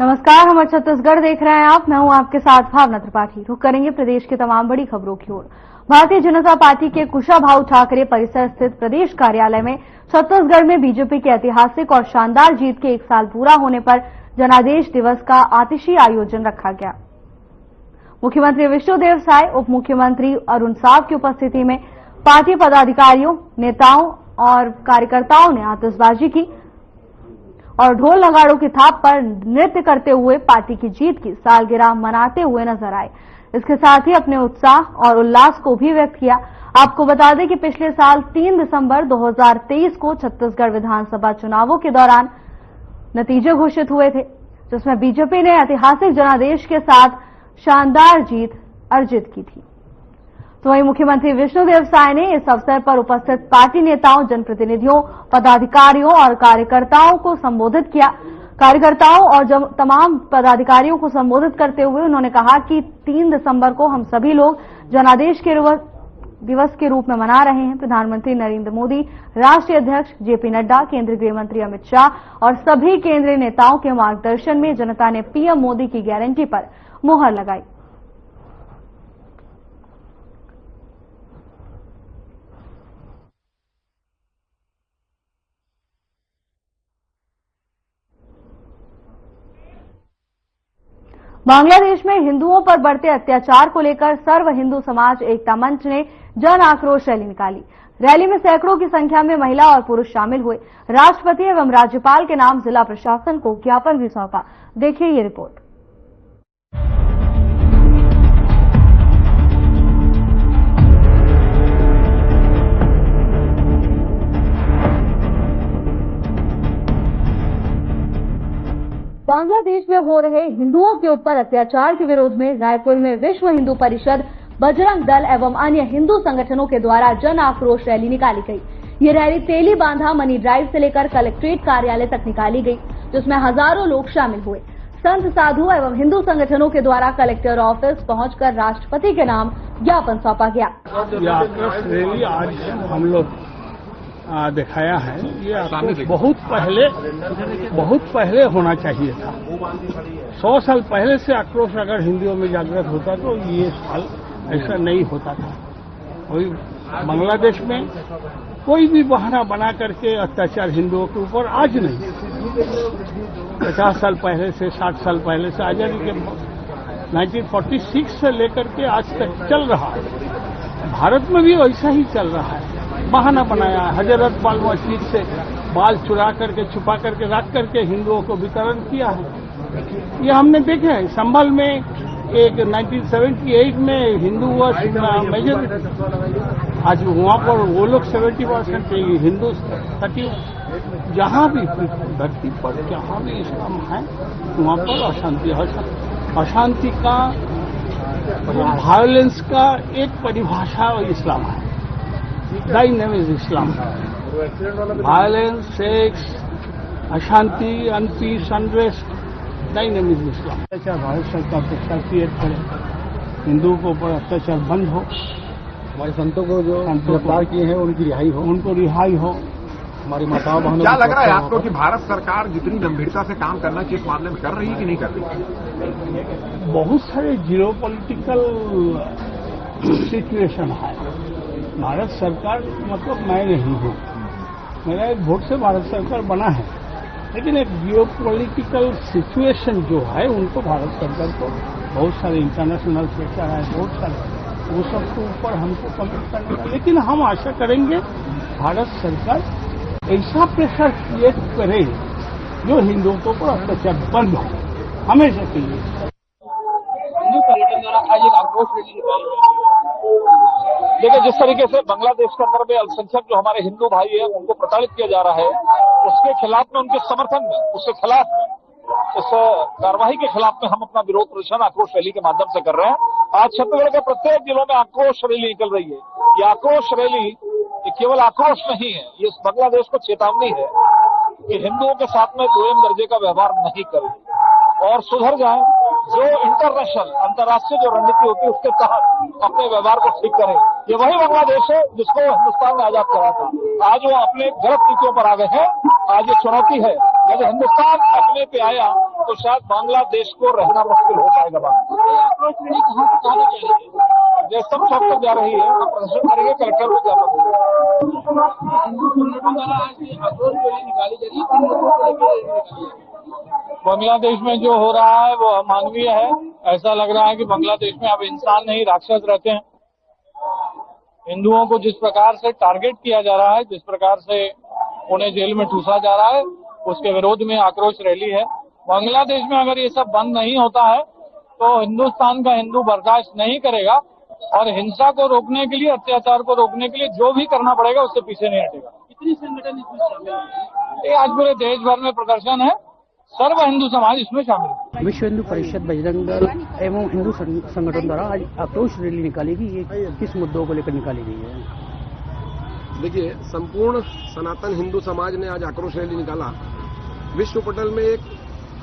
नमस्कार, हमारे छत्तीसगढ़ देख रहे हैं आप। मैं हूं आपके साथ भावना त्रिपाठी। रुक करेंगे प्रदेश की तमाम बड़ी खबरों की ओर। भारतीय जनता पार्टी के कुशाभाऊ ठाकरे परिसर स्थित प्रदेश कार्यालय में छत्तीसगढ़ में बीजेपी के ऐतिहासिक और शानदार जीत के 1 साल पूरा होने पर जनादेश दिवस का आतिशी आयोजन रखा गया। मुख्यमंत्री विष्णुदेव साय, उप मुख्यमंत्री अरुण साव की उपस्थिति में पार्टी पदाधिकारियों, नेताओं और कार्यकर्ताओं ने आतिशबाजी की और ढोल नगाड़ों की थाप पर नृत्य करते हुए पार्टी की जीत की सालगिरह मनाते हुए नजर आए। इसके साथ ही अपने उत्साह और उल्लास को भी व्यक्त किया। आपको बता दें कि पिछले साल 3 दिसंबर 2023 को छत्तीसगढ़ विधानसभा चुनावों के दौरान नतीजे घोषित हुए थे, जिसमें बीजेपी ने ऐतिहासिक जनादेश के साथ शानदार जीत अर्जित की थी। तो वहीं मुख्यमंत्री विष्णुदेव साय ने इस अवसर पर उपस्थित पार्टी नेताओं, जनप्रतिनिधियों, पदाधिकारियों और कार्यकर्ताओं को संबोधित किया। कार्यकर्ताओं और तमाम पदाधिकारियों को संबोधित करते हुए उन्होंने कहा कि 3 दिसंबर को हम सभी लोग जनादेश के दिवस के रूप में मना रहे हैं। प्रधानमंत्री नरेंद्र मोदी, राष्ट्रीय अध्यक्ष जेपी नड्डा, केंद्रीय गृह मंत्री अमित शाह और सभी केंद्रीय नेताओं के मार्गदर्शन में जनता ने पीएम मोदी की गारंटी पर मुहर लगाई। बांग्लादेश में हिंदुओं पर बढ़ते अत्याचार को लेकर सर्व हिंदू समाज एकता मंच ने जन आक्रोश रैली निकाली। रैली में सैकड़ों की संख्या में महिला और पुरुष शामिल हुए। राष्ट्रपति एवं राज्यपाल के नाम जिला प्रशासन को ज्ञापन भी सौंपा। देखिए ये रिपोर्ट। बांग्लादेश में हो रहे हिंदुओं के ऊपर अत्याचार के विरोध में रायपुर में विश्व हिंदू परिषद, बजरंग दल एवं अन्य हिंदू संगठनों के द्वारा जन आक्रोश रैली निकाली गई। ये रैली तेली बांधा मनी ड्राइव से लेकर कलेक्ट्रेट कार्यालय तक निकाली गई, जिसमें हजारों लोग शामिल हुए। संत, साधु एवं हिंदू संगठनों के द्वारा कलेक्टर ऑफिस पहुंचकर राष्ट्रपति के नाम ज्ञापन सौंपा गया। आक्रोश रैली आज हम लोग दिखाया है। ये आक्रोश बहुत पहले होना चाहिए था। 100 साल पहले से आक्रोश अगर हिंदुओं में जागृत होता तो ये साल ऐसा नहीं होता था। कोई बांग्लादेश में कोई भी बहाना बना करके अत्याचार हिंदुओं के ऊपर आज नहीं, 50 साल पहले से, 60 साल पहले से, आजादी के 1946 से लेकर के आज तक चल रहा है। भारत में भी वैसा ही चल रहा है। बहाना बनाया, हजरत बाल मस्जिद से बाल चुरा करके, छुपा करके, रख करके हिंदुओं को वितरण किया है। ये हमने देखे है। संभल में एक 1978 में हिंदू हुआ मेजोरिटी, आज वहां पर वो लोग 70% हिंदू 30। जहां भी धरती पर जहां भी इस्लाम है वहां पर अशांति का, वायलेंस का एक परिभाषा इस्लाम है। Thy name is Islam. Violence, sex, अशांति, unpeace, unrest, thy name is Islam. अत्याचार भारत सरकार प्रेशर क्रिएट करे, हिंदुओं के ऊपर अत्याचार बंद हो, हमारे संतों को जो गिरफ्तार किए हैं उनकी रिहाई हो, उनको रिहाई हो। हमारी माताओं बहनों, क्या लग रहा है आपको कि भारत सरकार जितनी गंभीरता से काम करना चाहिए इस मामले में कर रही है कि नहीं कर रही? बहुत सारे जियो पॉलिटिकल सिचुएशन है। भारत सरकार मतलब मैं नहीं हूँ, मेरा एक वोट से भारत सरकार बना है, लेकिन एक जियो पॉलिटिकल सिचुएशन जो है उनको भारत सरकार को बहुत सारे इंटरनेशनल प्रेशर है, बहुत सारे, वो सब के ऊपर हमको कमिट करने का। लेकिन हम आशा करेंगे भारत सरकार ऐसा प्रेशर क्रिएट करे जो हिंदुओं के ऊपर अत्याचार बंद हो हमेशा के लिए। हिंदू संगठन द्वारा आज एक आक्रोश रैली निकाली गई। देखिए, जिस तरीके से बांग्लादेश के अंदर में अल्पसंख्यक जो हमारे हिंदू भाई हैं उनको प्रताड़ित किया जा रहा है, उसके खिलाफ में, उनके समर्थन में, उसके खिलाफ में, उस कार्रवाई के खिलाफ में हम अपना विरोध प्रदर्शन आक्रोश रैली के माध्यम से कर रहे हैं। आज छत्तीसगढ़ के प्रत्येक जिलों में आक्रोश रैली निकल रही है। ये आक्रोश रैली ये केवल आक्रोश नहीं है, ये बांग्लादेश को चेतावनी है कि हिंदुओं के साथ में दोयम दर्जे का व्यवहार नहीं करें और सुधर जाएं। जो इंटरनेशनल, अंतर्राष्ट्रीय जो रणनीति होती है उसके तहत अपने व्यवहार को ठीक करें। ये वही बांग्लादेश है जिसको हिंदुस्तान ने आजाद करा था। आज वो अपने गलत नीतियों पर आ गए हैं। आज ये चुनौती है जब हिंदुस्तान अपने पे आया तो शायद बांग्लादेश को रहना मुश्किल हो जाएगा। जैसे सब चौक तक जा रही है, हम प्रदर्शन करेंगे, कलेक्टर को ज्ञापन बांग्लादेश में जो हो रहा है वो अमानवीय है। ऐसा लग रहा है कि बांग्लादेश में अब इंसान नहीं राक्षस रहते हैं। हिंदुओं को जिस प्रकार से टारगेट किया जा रहा है, जिस प्रकार से उन्हें जेल में ठूसा जा रहा है, उसके विरोध में आक्रोश रैली है। बांग्लादेश में अगर ये सब बंद नहीं होता है तो हिंदुस्तान का हिंदू बर्दाश्त नहीं करेगा और हिंसा को रोकने के लिए, अत्याचार को रोकने के लिए जो भी करना पड़ेगा उससे पीछे नहीं हटेगा। कितनी संगठन इसमें शामिल है? ये आज पूरे देश भर में प्रदर्शन है, सर्व हिंदू समाज इसमें शामिल है। विश्व हिंदू परिषद बजरंग दल एवं हिंदू संगठन द्वारा आज आक्रोश रैली निकाली गई। ये किस मुद्दों को लेकर निकाली गई है? देखिए, संपूर्ण सनातन हिंदू समाज ने आज आक्रोश रैली निकाला। विश्व पटल में एक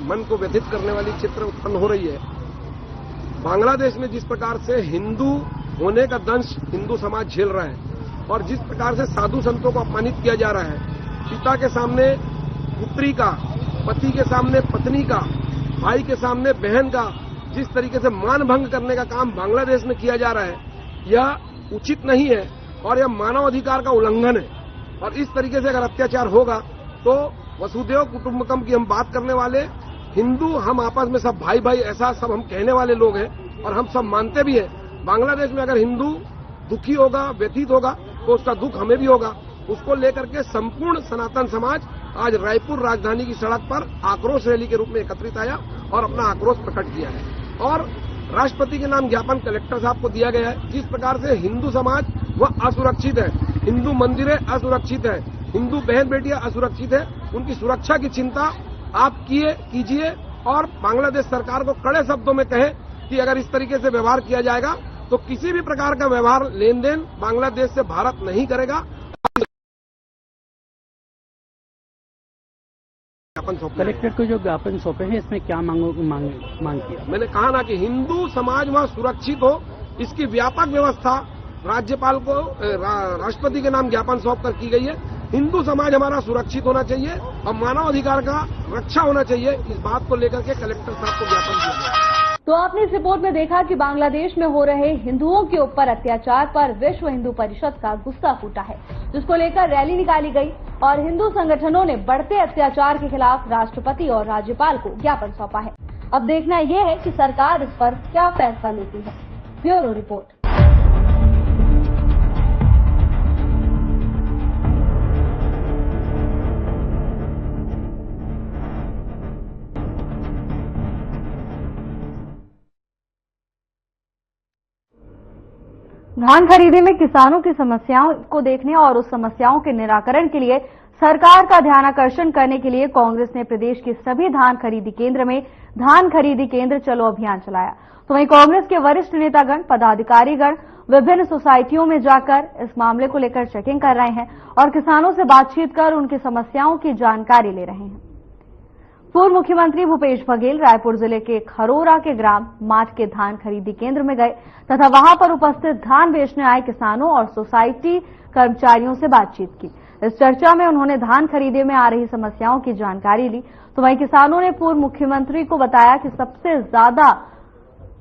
मन को व्यथित करने वाली चित्र उत्पन्न हो रही है। बांग्लादेश में जिस प्रकार से हिंदू होने का दंश हिंदू समाज झेल रहा है और जिस प्रकार से साधु संतों को अपमानित किया जा रहा है, पिता के सामने पुत्री का, पति के सामने पत्नी का, भाई के सामने बहन का जिस तरीके से मान भंग करने का काम बांग्लादेश में किया जा रहा है, यह उचित नहीं है और यह मानव अधिकार का उल्लंघन है। और इस तरीके से अगर अत्याचार होगा तो वसुधैव कुटुंबकम की हम बात करने वाले हिंदू, हम आपस में सब भाई भाई, ऐसा सब हम कहने वाले लोग हैं और हम सब मानते भी हैं। बांग्लादेश में अगर हिंदू दुखी होगा, व्यथित होगा तो उसका दुख हमें भी होगा। उसको लेकर के संपूर्ण सनातन समाज आज रायपुर राजधानी की सड़क पर आक्रोश रैली के रूप में एकत्रित आया और अपना आक्रोश प्रकट किया है। और राष्ट्रपति के नाम ज्ञापन कलेक्टर साहब को दिया गया है। जिस प्रकार से हिंदू समाज वह असुरक्षित है, हिंदू मंदिरें असुरक्षित है, हिंदू बहन बेटियां असुरक्षित है, उनकी सुरक्षा की चिंता आप कीजिए और बांग्लादेश सरकार को कड़े शब्दों में कहें कि अगर इस तरीके से व्यवहार किया जाएगा तो किसी भी प्रकार का व्यवहार, लेन देन बांग्लादेश से भारत नहीं करेगा। कलेक्टर को जो ज्ञापन सौंपे हैं, इसमें क्या मांग किया? मैंने कहा ना कि हिंदू समाज वहां सुरक्षित हो, इसकी व्यापक व्यवस्था राज्यपाल को, राष्ट्रपति के नाम ज्ञापन सौंप कर की गई है। हिंदू समाज हमारा सुरक्षित होना चाहिए और मानव अधिकार का रक्षा होना चाहिए। इस बात को लेकर के कलेक्टर साहब को ज्ञापन दिया गया। तो आपने इस रिपोर्ट में देखा कि बांग्लादेश में हो रहे हिंदुओं के ऊपर अत्याचार पर विश्व हिंदू परिषद का गुस्सा फूटा है, जिसको लेकर रैली निकाली गई और हिंदू संगठनों ने बढ़ते अत्याचार के खिलाफ राष्ट्रपति और राज्यपाल को ज्ञापन सौंपा है। अब देखना यह है कि सरकार इस पर क्या फैसला लेती है। Bureau report. धान खरीदी में किसानों की समस्याओं को देखने और उस समस्याओं के निराकरण के लिए सरकार का ध्यानाकर्षण करने के लिए कांग्रेस ने प्रदेश के सभी धान खरीदी केंद्र में धान खरीदी केंद्र चलो अभियान चलाया। तो वहीं कांग्रेस के वरिष्ठ नेतागण, पदाधिकारीगण विभिन्न सोसाइटियों में जाकर इस मामले को लेकर चेकिंग कर रहे हैं और किसानों से बातचीत कर उनकी समस्याओं की जानकारी ले रहे हैं। पूर्व मुख्यमंत्री भूपेश बघेल रायपुर जिले के खरोरा के ग्राम माठ के धान खरीदी केंद्र में गए तथा वहां पर उपस्थित धान बेचने आए किसानों और सोसाइटी कर्मचारियों से बातचीत की। इस चर्चा में उन्होंने धान खरीदी में आ रही समस्याओं की जानकारी ली। तो वहीं किसानों ने पूर्व मुख्यमंत्री को बताया कि सबसे ज्यादा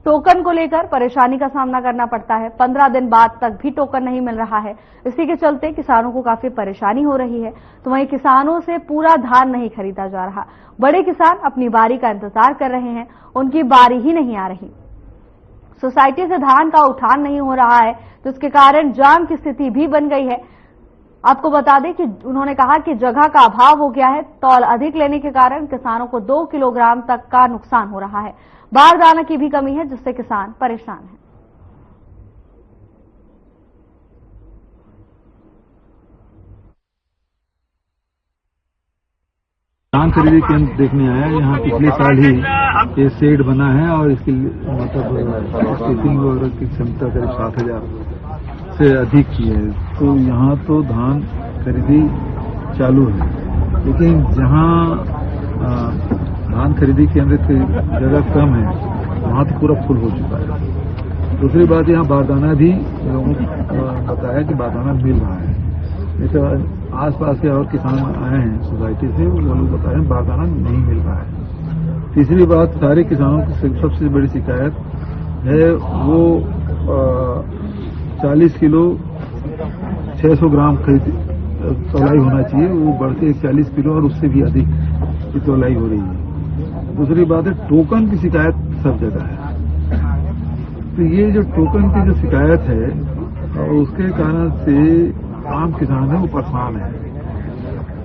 टोकन को लेकर परेशानी का सामना करना पड़ता है। 15 दिन बाद तक भी टोकन नहीं मिल रहा है। इसी के चलते किसानों को काफी परेशानी हो रही है। तो वहीं किसानों से पूरा धान नहीं खरीदा जा रहा। बड़े किसान अपनी बारी का इंतजार कर रहे हैं, उनकी बारी ही नहीं आ रही। सोसाइटी से धान का उठान नहीं हो रहा है, तो इसके कारण जाम की स्थिति भी बन गई है। आपको बता दें कि उन्होंने कहा कि जगह का अभाव हो गया है। तौल अधिक लेने के कारण किसानों को 2 किलोग्राम तक का नुकसान हो रहा है। बारदाना की भी कमी है, जिससे किसान परेशान हैं। धान खरीदी केंद्र देखने आया। यहाँ पिछले साल ही ये शेड बना है और इसकी मतलब स्टिचिंग वगैरह की क्षमता करीब 7,000 से अधिक की है। तो यहाँ तो धान खरीदी चालू है, लेकिन जहाँ धान खरीदी केंद्र की जगह कम है वहाँ तो पूरा फुल हो चुका है। दूसरी बात, यहाँ बारदाना भी लोगों को बताया कि बारदाना मिल रहा है, तो आसपास के और किसान आए हैं सोसाइटी से, वो लोग बता रहे हैं बारदाना नहीं मिल रहा है। तीसरी बात, सारे किसानों की सबसे बड़ी शिकायत है वो 40 किलो 600 ग्राम तौलाई होना चाहिए, वो बढ़ के 40 किलो और उससे भी अधिक की तौलाई हो रही है। दूसरी बात है टोकन की शिकायत सब जगह है। तो ये जो टोकन की जो शिकायत है उसके कारण से आम किसान है वो परेशान है,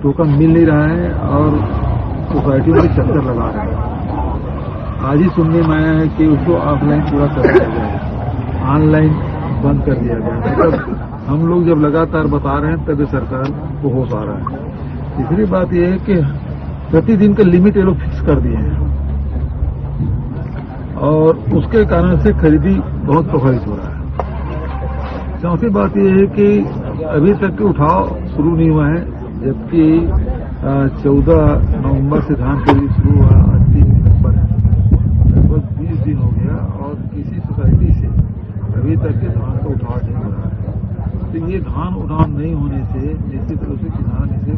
टोकन मिल नहीं रहा है और सोसाइटी में चक्कर लगा रहे हैं। आज ही सुनने में आया है कि उसको ऑफलाइन पूरा कर दिया गया, ऑनलाइन बंद कर दिया गया। मतलब हम लोग जब लगातार बता रहे हैं तभी सरकार को होश आ रहा है। तीसरी बात यह है कि प्रतिदिन का लिमिट ये लोग फिक्स कर दिए हैं और उसके कारण से खरीदी बहुत प्रभावित हो रहा है। चौथी बात यह है कि अभी तक उठाव शुरू नहीं हुआ है, जबकि 14 नवंबर से धान खरीदी शुरू हुआ, आज 3 दिसंबर है, लगभग 20 दिन हो गया और किसी सोसाइटी से अभी तक के धान का उठाव नहीं हो रहा है। तो ये धान उठाव नहीं होने से निश्चित रूप से किसान इसे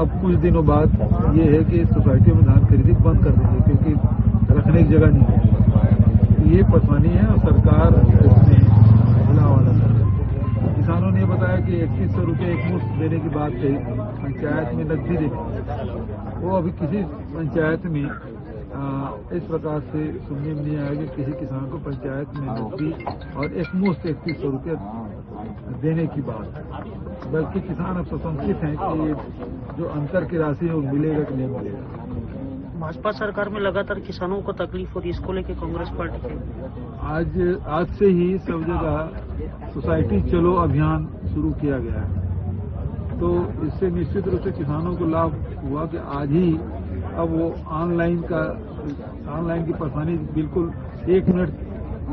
अब कुछ दिनों बाद ये है कि सोसाइटियों में धान खरीदी बंद कर देंगे, क्योंकि रखने की जगह नहीं है। तो ये परेशानी है और सरकार इसमें वाला किसानों ने बताया कि 3100 रुपये एक मुश्त देने की बात कही, पंचायत में नकदी देने, वो अभी किसी पंचायत में इस प्रकार से सुनने में नहीं आया कि किसी किसान को पंचायत में नकदी और एक मुश्त 3100 रुपये देने की बात, बल्कि किसान अब संशंकित हैं कि जो अंतर की राशि है वो मिलेगा कि नहीं मिलेगा। भाजपा सरकार में लगातार किसानों को तकलीफ होती है, इसको लेकर कांग्रेस पार्टी के आज से ही सब जगह सोसाइटी चलो अभियान शुरू किया गया है। तो इससे निश्चित रूप से किसानों को लाभ हुआ कि आज ही अब वो ऑनलाइन की परेशानी बिल्कुल 1 मिनट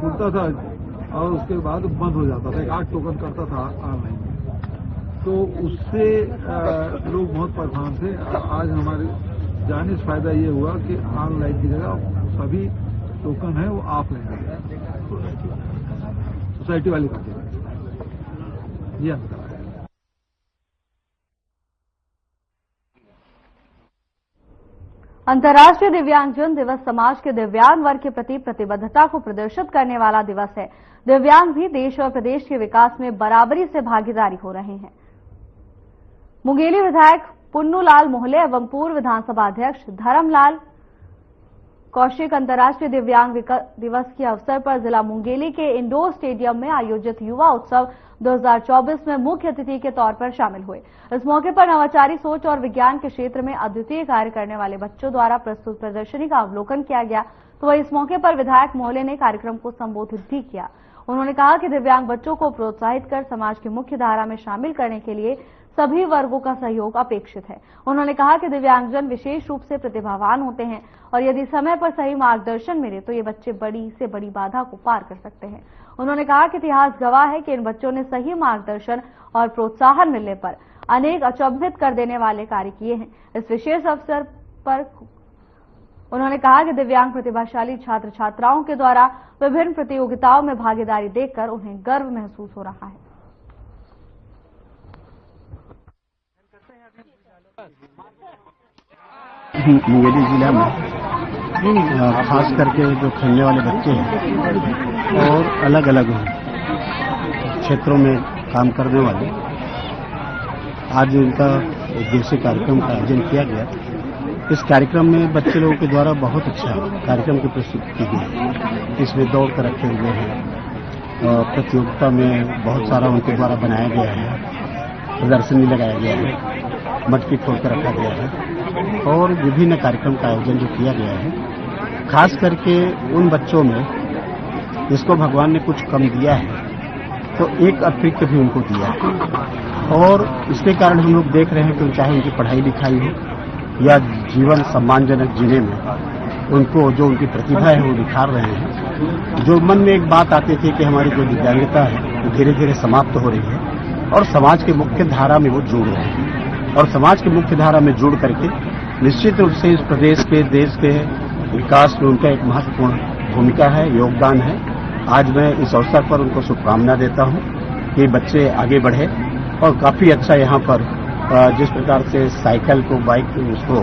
खुलता था और उसके बाद बंद हो जाता था, 8 टोकन करता था ऑनलाइन, तो उससे लोग बहुत परेशान थे। आज हमारे जाने से फायदा ये हुआ कि ऑनलाइन की जगह सभी टोकन है वो ऑफलाइन है, सोसाइटी वाले करते हैं। ये अंतर है। अंतर्राष्ट्रीय दिव्यांगजन दिवस समाज के दिव्यांग वर्ग के प्रति प्रतिबद्धता को प्रदर्शित करने वाला दिवस है। दिव्यांग भी देश और प्रदेश के विकास में बराबरी से भागीदारी हो रहे हैं। मुंगेली विधायक पुन्नूलाल मोहले एवं पूर्व विधानसभा अध्यक्ष धर्मलाल कौशिक अंतर्राष्ट्रीय दिव्यांग दिवस के अवसर पर जिला मुंगेली के इंडोर स्टेडियम में आयोजित युवा उत्सव 2024 में मुख्य अतिथि के तौर पर शामिल हुए। इस मौके पर नवाचारी सोच और विज्ञान के क्षेत्र में अद्वितीय कार्य करने वाले बच्चों द्वारा प्रस्तुत प्रदर्शनी का अवलोकन किया गया। तो वहीं इस मौके पर विधायक मोहले ने कार्यक्रम को संबोधित भी किया। उन्होंने कहा कि दिव्यांग बच्चों को प्रोत्साहित कर समाज की मुख्य धारा में शामिल करने के लिए सभी वर्गों का सहयोग अपेक्षित है। उन्होंने कहा कि दिव्यांगजन विशेष रूप से प्रतिभावान होते हैं और यदि समय पर सही मार्गदर्शन मिले तो ये बच्चे बड़ी से बड़ी बाधा को पार कर सकते हैं। उन्होंने कहा कि इतिहास गवाह है कि इन बच्चों ने सही मार्गदर्शन और प्रोत्साहन मिलने पर अनेक अचंभित कर देने वाले कार्य किए हैं। इस विशेष अवसर पर उन्होंने कहा कि दिव्यांग प्रतिभाशाली छात्र छात्राओं के द्वारा विभिन्न प्रतियोगिताओं में भागीदारी देखकर उन्हें गर्व महसूस हो रहा है। मुंगेली जिला में खास करके जो खेलने वाले बच्चे हैं और अलग अलग क्षेत्रों में काम करने वाले, आज उनका एक दिवसीय कार्यक्रम का आयोजन किया गया। इस कार्यक्रम में बच्चे लोगों के द्वारा बहुत अच्छा कार्यक्रम की प्रस्तुति की गई। इसमें दौड़ कर रखे हुए हैं, प्रतियोगिता में बहुत सारा उनके द्वारा बनाया गया है, प्रदर्शनी लगाया गया है, मटकी फोड़ कर रखा गया है और विभिन्न कार्यक्रम का आयोजन जो किया गया है। खास करके उन बच्चों में जिसको भगवान ने कुछ कम दिया है तो एक अतिरिक्त भी उनको दिया है और इसके कारण हम लोग देख रहे हैं कि चाहे उनकी पढ़ाई लिखाई हो या जीवन सम्मानजनक जीने में उनको जो उनकी प्रतिभा है वो निखार रहे हैं। जो मन में एक बात आती थी कि हमारी जो दिव्यांगता है वो धीरे धीरे समाप्त हो रही है और समाज की मुख्य धारा में वो जुड़ रहे हैं और समाज की मुख्य धारा में जुड़ करके निश्चित रूप से इस प्रदेश के देश के विकास में उनका एक महत्वपूर्ण भूमिका है, योगदान है। आज मैं इस अवसर पर उनको शुभकामना देता हूं कि बच्चे आगे बढ़े और काफ़ी अच्छा यहाँ पर जिस प्रकार से साइकिल को बाइक उसको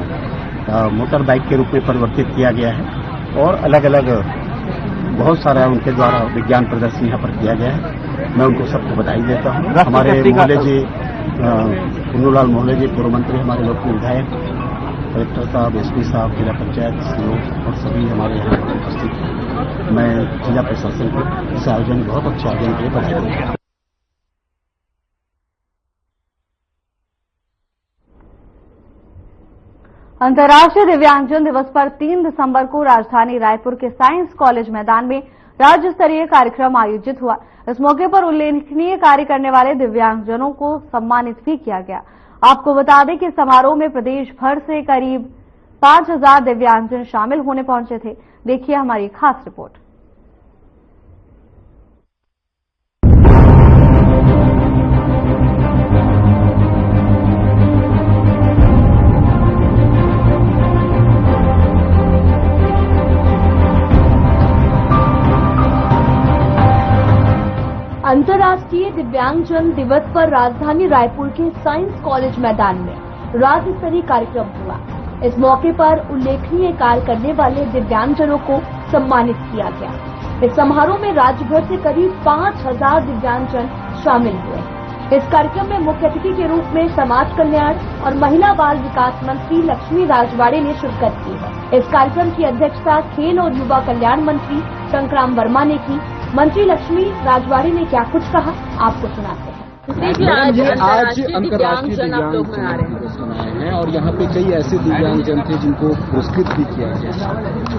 मोटर बाइक के रूप में परिवर्तित किया गया है और अलग अलग बहुत सारा उनके द्वारा विज्ञान प्रदर्शन यहाँ पर किया गया है। मैं उनको सबको बधाई देता हूँ। हमारे मोहल्ले जी पुन्नूलाल मोहल्ले जी पूर्व मंत्री, हमारे लोकप्रिय विधायक, कलेक्टर साहब, एसपी साहब, जिला पंचायत सीओ और सभी हमारे यहाँ उपस्थित हैं। मैं जिला प्रशासन को इस आयोजन बहुत अच्छे आयोजन के लिए बधाई देता हूँ। अंतर्राष्ट्रीय दिव्यांगजन दिवस पर 3 दिसंबर को राजधानी रायपुर के साइंस कॉलेज मैदान में राज्य स्तरीय कार्यक्रम आयोजित हुआ। इस मौके पर उल्लेखनीय कार्य करने वाले दिव्यांगजनों को सम्मानित भी किया गया। आपको बता दें कि समारोह में प्रदेश भर से करीब 5000 दिव्यांगजन शामिल होने पहुंचे थे। देखिए हमारी खास रिपोर्ट। अंतर्राष्ट्रीय दिव्यांगजन दिवस पर राजधानी रायपुर के साइंस कॉलेज मैदान में राज्य स्तरीय कार्यक्रम हुआ। इस मौके पर उल्लेखनीय कार्य करने वाले दिव्यांगजनों को सम्मानित किया गया। इस समारोह में राज्य भर से करीब 5000 दिव्यांगजन शामिल हुए। इस कार्यक्रम में मुख्य अतिथि के रूप में समाज कल्याण और महिला बाल विकास मंत्री लक्ष्मी राजवाड़े ने शिरकत की है। इस कार्यक्रम की अध्यक्षता खेल और युवा कल्याण मंत्री शंकराम वर्मा ने की। मंत्री लक्ष्मी राजवाड़े ने क्या कुछ कहा, आपको सुनाते हैं। देखिए, आज अंतर्राष्ट्रीय दिव्यांग मनाए हैं और यहाँ पे कई ऐसे दिव्यांगजन थे जिनको पुरस्कृत भी किया गया।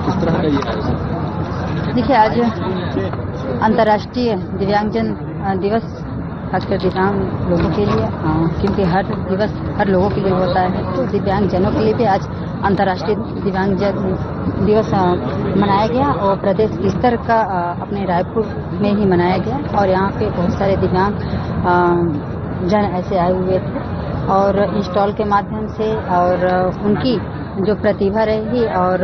किस तरह का ये आयोजन? देखिए, आज अंतर्राष्ट्रीय दिव्यांगजन दिवस खासकर दिव्यांग लोगों के लिए, क्योंकि हर दिवस हर लोगों के लिए होता है, तो दिव्यांगजनों के लिए भी आज अंतर्राष्ट्रीय दिव्यांगजन दिवस मनाया गया और प्रदेश स्तर का अपने रायपुर में ही मनाया गया। और यहाँ पे बहुत सारे दिव्यांग जन ऐसे आए हुए थे और इंस्टॉल के माध्यम से और उनकी जो प्रतिभा रही और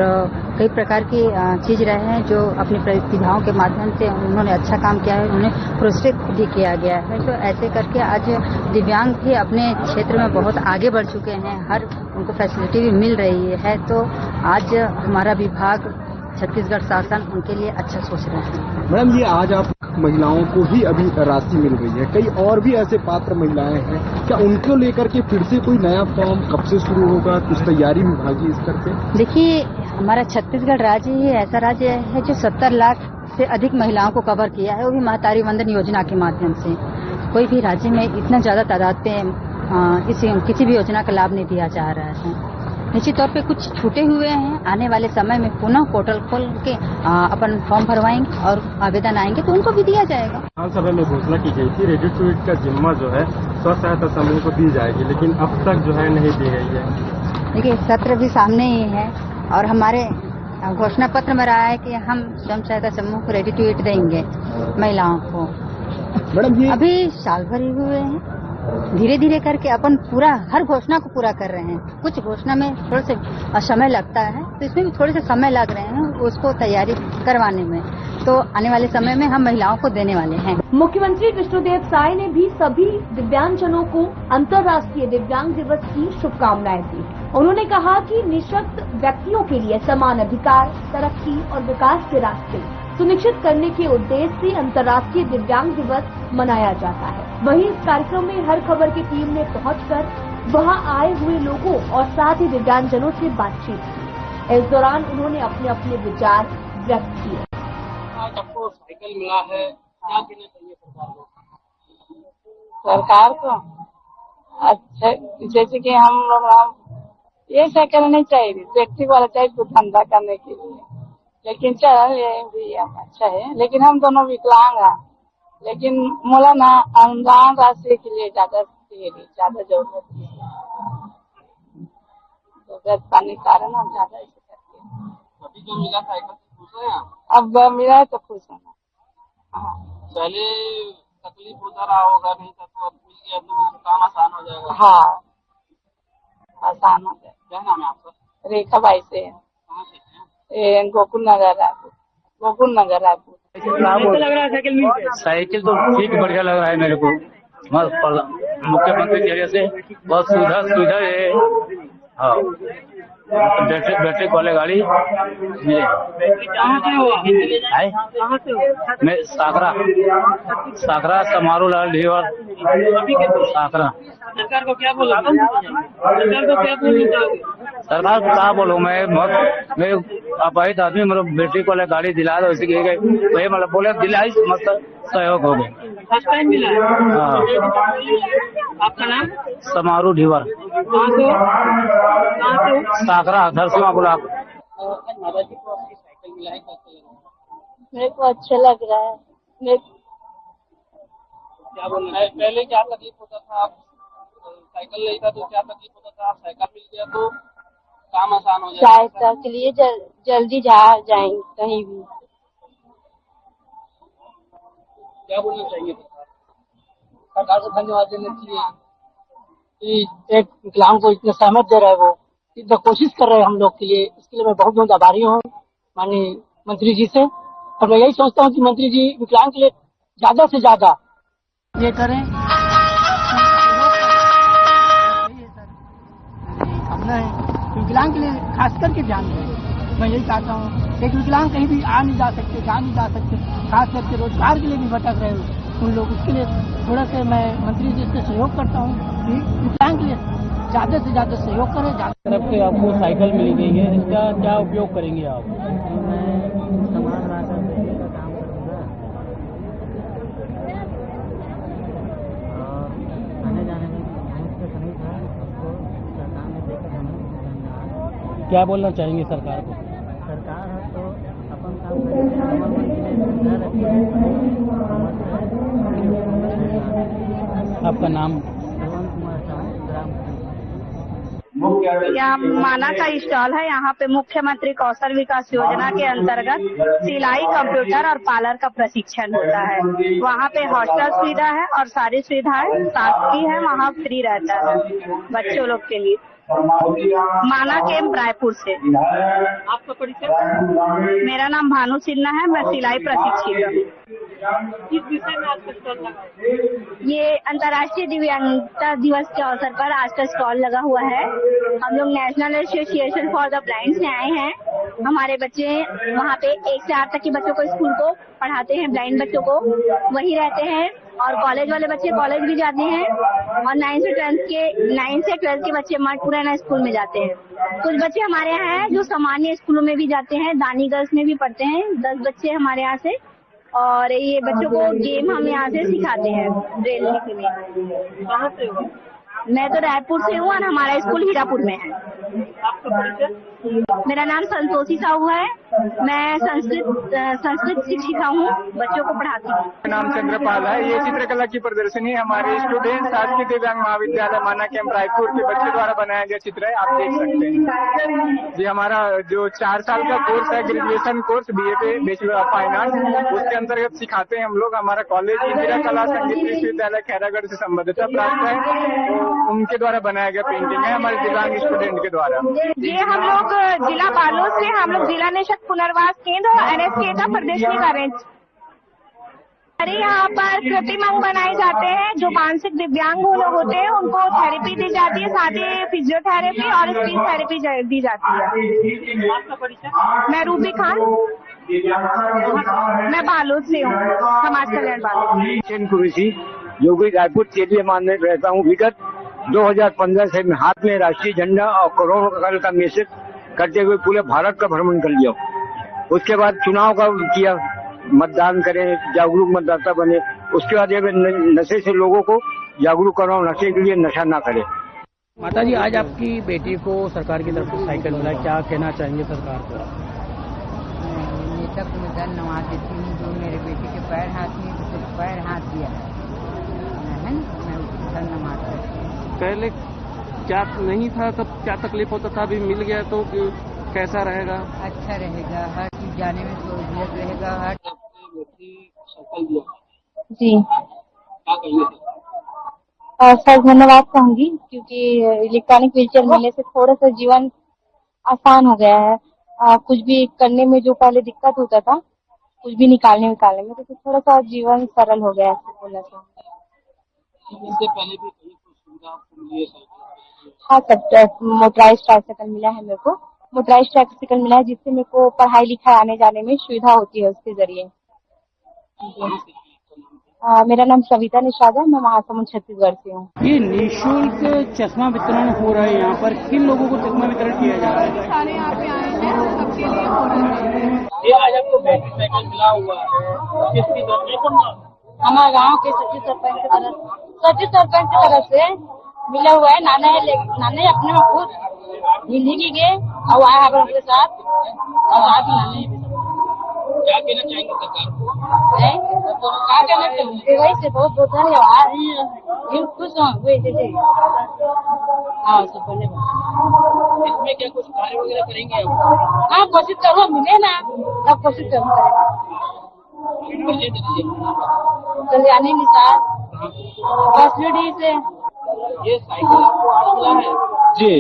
कई प्रकार की चीज रहे हैं जो अपनी प्रतिभाओं के माध्यम से उन्होंने अच्छा काम किया है, उन्हें पुरस्कृत भी किया गया है। तो ऐसे करके आज दिव्यांग भी अपने क्षेत्र में बहुत आगे बढ़ चुके हैं, हर उनको फैसिलिटी भी मिल रही है। तो आज हमारा विभाग, छत्तीसगढ़ शासन उनके लिए अच्छा सोच रहे हैं। मैडम, ये आज आप महिलाओं को ही अभी राशि मिल रही है, कई और भी ऐसे पात्र महिलाएं हैं, क्या उनको लेकर के फिर से कोई नया फॉर्म कब से शुरू होगा, कुछ तैयारी विभागीय स्तर पे? देखिए, हमारा छत्तीसगढ़ राज्य ही ऐसा राज्य है जो 70 लाख से अधिक महिलाओं को कवर किया है, वो भी महतारी वंदन योजना के माध्यम से। कोई भी राज्य में इतना ज्यादा तादाद पे किसी भी योजना का लाभ नहीं दिया जा रहा है। निश्चित तौर पे कुछ छूटे हुए हैं, आने वाले समय में पुनः पोर्टल खोल के अपन फॉर्म भरवाएंगे और आवेदन आएंगे तो उनको भी दिया जाएगा। विधानसभा में घोषणा की गई थी रेडी टू ईट का जिम्मा जो है स्व सहायता समूह को दी जाएगी, लेकिन अब तक जो है नहीं दी गई है। देखिए, सत्र भी सामने ही है और हमारे घोषणा पत्र में रहा है कि हम स्वयं सहायता समूह को रेडी टू ईट देंगे महिलाओं को। मैडम, ये अभी साल भर ही हुए हैं, धीरे धीरे करके अपन पूरा हर घोषणा को पूरा कर रहे हैं। कुछ घोषणा में थोड़ा सा समय लगता है, तो इसमें भी थोड़े से समय लग रहे हैं उसको तैयारी करवाने में। तो आने वाले समय में हम महिलाओं को देने वाले हैं। मुख्यमंत्री कृष्णदेव साय ने भी सभी दिव्यांगजनों को अंतर्राष्ट्रीय दिव्यांग दिवस की शुभकामनाएं दी। उन्होंने कहा कि निःशक्त व्यक्तियों के लिए समान अधिकार, तरक्की और विकास के रास्ते सुनिश्चित करने के उद्देश्य से अंतर्राष्ट्रीय दिव्यांग दिवस मनाया जाता है। वहीं इस कार्यक्रम में हर खबर की टीम ने पहुंचकर वहां आए हुए लोगों और साथ ही दिव्यांगजनों से बातचीत की। इस दौरान उन्होंने अपने अपने विचार व्यक्त किए। आज आपको साइकिल मिला है, क्या देना चाहिए सरकार को? अच्छा, जैसे कि हम लोग ये साइकिल नहीं चाहिए, व्यक्ति वाला चाहिए कुछ धंधा करने के लिए, लेकिन चल ये भी अच्छा है। लेकिन हम दोनों विकलांग हैं, लेकिन मोला ना अनुदान राशि के लिए ज्यादा जरूरत है, जरूरत पाने के कारण हम ज्यादा ऐसे करते हैं। अभी जो मिला साइकिल से खुश है? अब मिला है तो खुश है। पहले तकलीफ होता रहा होगा, नहीं तो अब मिल गया तो काम आसान हो जाएगा। हाँ, आसान हो जाएगा। क्या नाम है आपका? रेखा बाई से है। कहाँ से? गोकुल नगर रायपुर। कैसा लग रहा है साइकिल मिल के? साइकिल तो ठीक बढ़िया लग रहा है मेरे को, मुख्यमंत्री के जरिए से बहुत सुविधा है। हाँ, बैटरी वाले गाड़ी मिले। मैं साकरा समारोह लाल ढेवर साकरा। सरकार को क्या बोला? सरकार को क्या बोलूँ मैं अपाहित आदमी, मतलब बैटरी वाले गाड़ी दिला दो, इसी के वही मतलब बोले दिलाई, मतलब सहयोग हो गए। फर्स्ट टाइम मिला? हाँ। आपका नाम? समारोह ढेवर साकरा धरसीमा ब्लॉक। मेरे को अच्छा लग रहा है। क्या बोलना है? पहले क्या तकलीफ होता था? आप साइकिल लेता तो क्या तकलीफ होता था? आप साइकिल मिल गया तो काम आसान हो जाएगा। सहायता के लिए जल्दी जाएंगे कहीं भी। क्या बोलना चाहिए? सरकार को धन्यवाद देना चाहिए कि एक विकलांग को इतने सहमत दे रहे हैं, वो इतना कोशिश कर रहे हैं हम लोग के लिए। इसके लिए मैं बहुत बहुत आभारी हूँ माननीय मंत्री जी से। और मैं यही सोचता हूँ कि मंत्री जी विकलांग के लिए ज्यादा से ज्यादा ये करें। अपना विकलांग के लिए खास करके ध्यान दें। मैं यही चाहता हूँ। एक विकलांग कहीं भी आ नहीं जा सकते, जा नहीं जा सकते, खास करके रोजगार के लिए भी भटक रहे उन लोग। उसके लिए थोड़ा सा मैं मंत्री जी से सहयोग करता हूँ कि विकलांग के लिए ज्यादा से ज्यादा सहयोग करें। तरफ से आपको साइकिल मिली गई है, इसका क्या उपयोग करेंगे आप? समाज राशन देने का काम करूँगा और आने जाने में मुझसे नहीं था, उसको सरकार ने देकर हमें। क्या बोलना चाहेंगे सरकार को? सरकार है तो अपन काम करें। आपका नाम? यहाँ माना का स्टॉल है। यहाँ पे मुख्यमंत्री कौशल विकास योजना के अंतर्गत सिलाई, कंप्यूटर और पार्लर का प्रशिक्षण होता है। वहाँ पे हॉस्टल सुविधा है और सारी सुविधाएं साथ की है। वहाँ फ्री रहता है बच्चों लोग के लिए। माना कैंप रायपुर से। आपका परिचय? मेरा नाम भानु सिन्हा है, मैं सिलाई प्रशिक्षिका हूँ। किस विषय में आपका स्टॉल लगा? ये अंतर्राष्ट्रीय दिव्यांगता दिवस के अवसर पर आज का स्टॉल लगा हुआ है। हम लोग national association for the blind से आए हैं। हमारे बच्चे वहाँ पे 1 से 8 तक के बच्चों को स्कूल को पढ़ाते हैं, ब्लाइंड बच्चों को वहीं रहते हैं। और कॉलेज वाले बच्चे कॉलेज भी जाते हैं और 9 से 12 के बच्चे मठपुराना स्कूल में जाते हैं। कुछ बच्चे हमारे यहाँ हैं जो सामान्य स्कूलों में भी जाते हैं, दानी गर्ल्स में भी पढ़ते हैं। 10 बच्चे हमारे यहाँ से। और ये बच्चों को गेम हम यहाँ से सिखाते हैं ब्रेल लिखने में। कहाँ से हो? मैं तो रायपुर से हूँ और हमारा स्कूल हीरापुर में है। आपका परिचय? मेरा नाम संतोषी साहू है। मैं संस्कृत शिक्षिका हूँ, बच्चों को पढ़ाती हूँ। मेरा नाम चंद्रपाल है। ये चित्रकला की प्रदर्शनी हमारे स्टूडेंट शासकीय दिव्यांग महाविद्यालय माना कैंप रायपुर के बच्चों द्वारा बनाया गया चित्र है। आप देख सकते हैं। ये हमारा जो 4 साल का कोर्स है, graduation course BA bachelor of finance, उसके अंतर्गत सिखाते हैं हम लोग। हमारा कॉलेज इंदिरा कला संगीत विश्वविद्यालय खैरागढ़ से संबद्धता प्राप्त है, तो उनके द्वारा बनाया गया पेंटिंग है हमारे दिव्यांग स्टूडेंट के द्वारा। ये हम लोग जिला बालोद से, हम लोग जिला निःशक्त पुनर्वास केंद्र और NSK का प्रदर्शनी का अरेंज। अरे यहाँ पर कृत्रिम अंग बनाए जाते हैं। जो मानसिक दिव्यांग लोग होते हैं उनको थेरेपी दी जाती है, साथ ही फिजियोथेरेपी और स्पीच थेरेपी दी जाती है। आपका परिचय? मैं रूबी खान, मैं बालोद से हूँ, समाज कल्याण बालोद। कुरेशी योगी रायपुर चेलिया मान में रहता हूँ। विगत 2015 से हाथ में राष्ट्रीय झंडा और करोड़ का मैसेज करते हुए पूरे भारत का भ्रमण कर लिया। उसके बाद चुनाव का किया, मतदान करें, जागरूक मतदाता बने। उसके बाद ये नशे से लोगों को जागरूक कराओ, नशे के लिए नशा ना करें। माता जी, आज आपकी बेटी को सरकार की तरफ से साइकिल मिला, क्या कहना चाहेंगे सरकार को? नेता को मैं धन्यवाद देती हूँ जो मेरे बेटे के पैर हाथ में कुछ पैर हाथ दिया है, मैं धन्यवाद करती हूँ। पहले क्या नहीं था, तब क्या तकलीफ होता था, अभी मिल गया तो कैसा रहेगा? अच्छा रहेगा, हर चीज जाने में सहूलियत रहेगा। हर जी सर धन्यवाद कहूँगी, क्योंकि इलेक्ट्रॉनिक व्हीलचेयर मिलने से थोड़ा सा जीवन आसान हो गया है। कुछ भी करने में जो पहले दिक्कत होता था, कुछ भी निकालने में तो थोड़ा सा जीवन सरल हो गया है, बोलना चाहूँगी। इससे पहले भी कहीं कोई सुविधा आपको मिली है साइकिल? हाँ सर, मोटराइज ट्राइसाइकिल मिला है मेरे को। मोटराइज ट्राइसाइकिल मिला है जिससे मेरे को पढ़ाई लिखाई आने जाने में सुविधा होती है उसके जरिए। मेरा नाम सविता निषाद है, मैं महासमुंद छत्तीसगढ़ से हूँ। ये निःशुल्क चश्मा वितरण हो रहा है यहाँ पर, किन लोगों को चश्मा वितरण किया जा रहा है? सारे यहाँ पे आए हैं, सबके लिए हो रहा है। ये आज आपको बैटरी साइकिल मिला हुआ है, किसकी तरफ? हमारे गाँव के सचिव सरपंच की तरफ से मिला हुआ है। नाने अपने में खुद हिंदी के और आए हैं उनके साथ, और साथ ही नाने क्या कहना चाहेंगे सरकार को? क्या कहना चाहिए? वही से बहुत बहुत धन्यवाद, खुश हूँ वही। हाँ सब धन्यवाद। इसमें क्या कुछ कार्य वगैरह करेंगे आप? हाँ कोशिश करो, मिले ना तब कोशिश करूँ कल्याणी निषाद बसडी से। ये साइकिल आपको आज मिला है? जी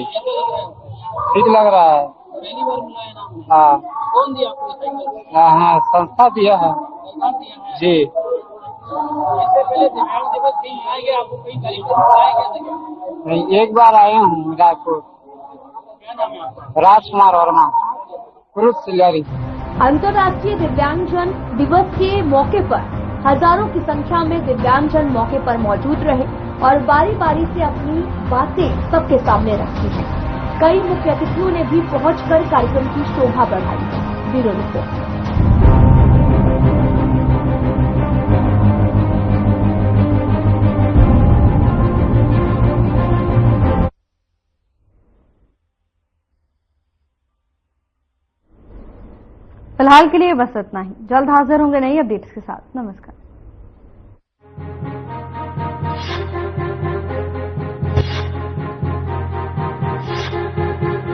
ठीक लग रहा है। पहली बार मिला है ना? हाँ। कौन दिया आपको साइकिल? हाँ संस्था दिया है। जी। इससे पहले दिव्यांग दिवस कहीं आए गए, आपको कहीं कार्यक्रम कराया गया था? नहीं, एक बार आए हूँ रायपुर। क्या नाम है आपका? राजकुमार वर्मा, पुरुष सिलारी। अंतर्राष्ट्रीय दिव्यांगजन दिवस के मौके पर हजारों की संख्या में दिव्यांगजन मौके पर मौजूद रहे और बारी बारी से अपनी बातें सबके सामने रखी हैं। कई मुख्य अतिथियों ने भी पहुंचकर कार्यक्रम की शोभा बढ़ाई। Bureau report. फिलहाल के लिए बस इतना ही। जल्द हाजिर होंगे नई अपडेट्स के साथ। नमस्कार।